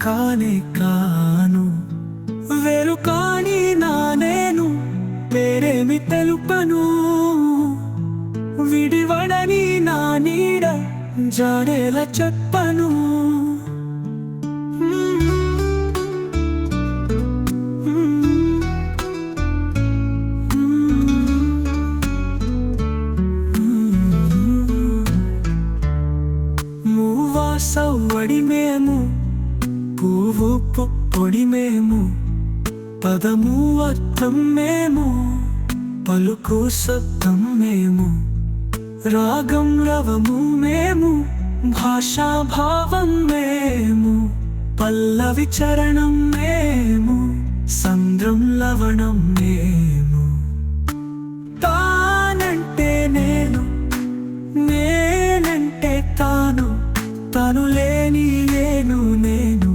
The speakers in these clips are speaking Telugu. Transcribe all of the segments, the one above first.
కానే కాను. వేరు కాని నా నేను పేరేమి తెలుపను. విడివడని నా నీడ జాడేలా చెప్పను. సవ్వడి మేము, పువ్వు పొడి మేము, పదము అర్థం మేము, పలుకు శబ్దం మేము, రాగం రవము మేము, భాషా భావం మేము, పల్లవి చరణం మేము, సంద్రం లవణం మేము. తానంటే నేను, నేనంటే తాను, తను లేని నేను నేను,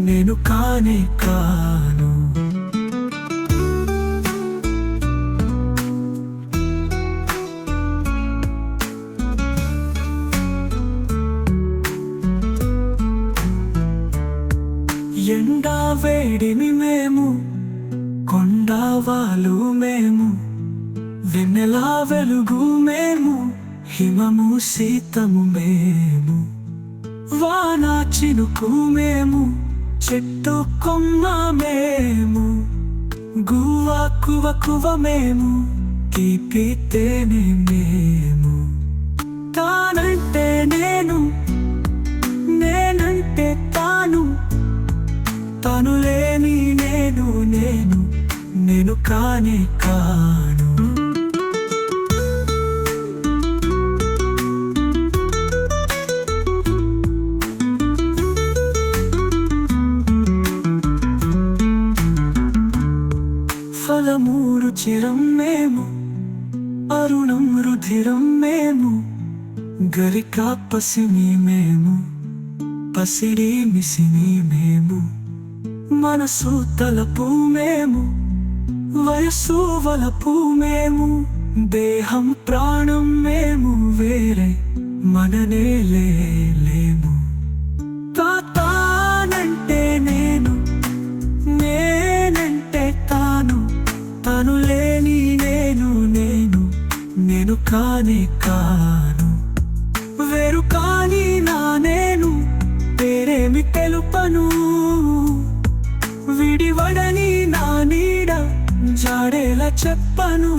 నేను కానే కాను. ఎండా వేడిమి మేము, కొండవాలు మేము, వెన్నెలా వెలుగు మేము, హిమము శీతము మేము, వాన చినుకు మేము, చెట్టు కొమ్మ మేము, గువ్వ కువ కువ మేము, తీపి తేనె మేము. తానంటే నేను, నేనంటే తాను, తను లేని నేను నేను, నేను కానే కాను. ఫలము రుచిరం మేము, అరుణం రుధిరం మేము, గరిక పసిమి మేము, పసిడి మిసిమి మేము, మనసు తలపు మేము, వయస్సు వలపు మేము, దేహం ప్రాణం మేము, వేరే మననే లేము. తానంటే నేను, నేనంటే తాను, తను లేని నేను నేను, నేను కానే కాను. వేరు కాని నా నేను పేరేమి తెలుపను. విడివడని నా నీడ జాడేలా చెప్పను.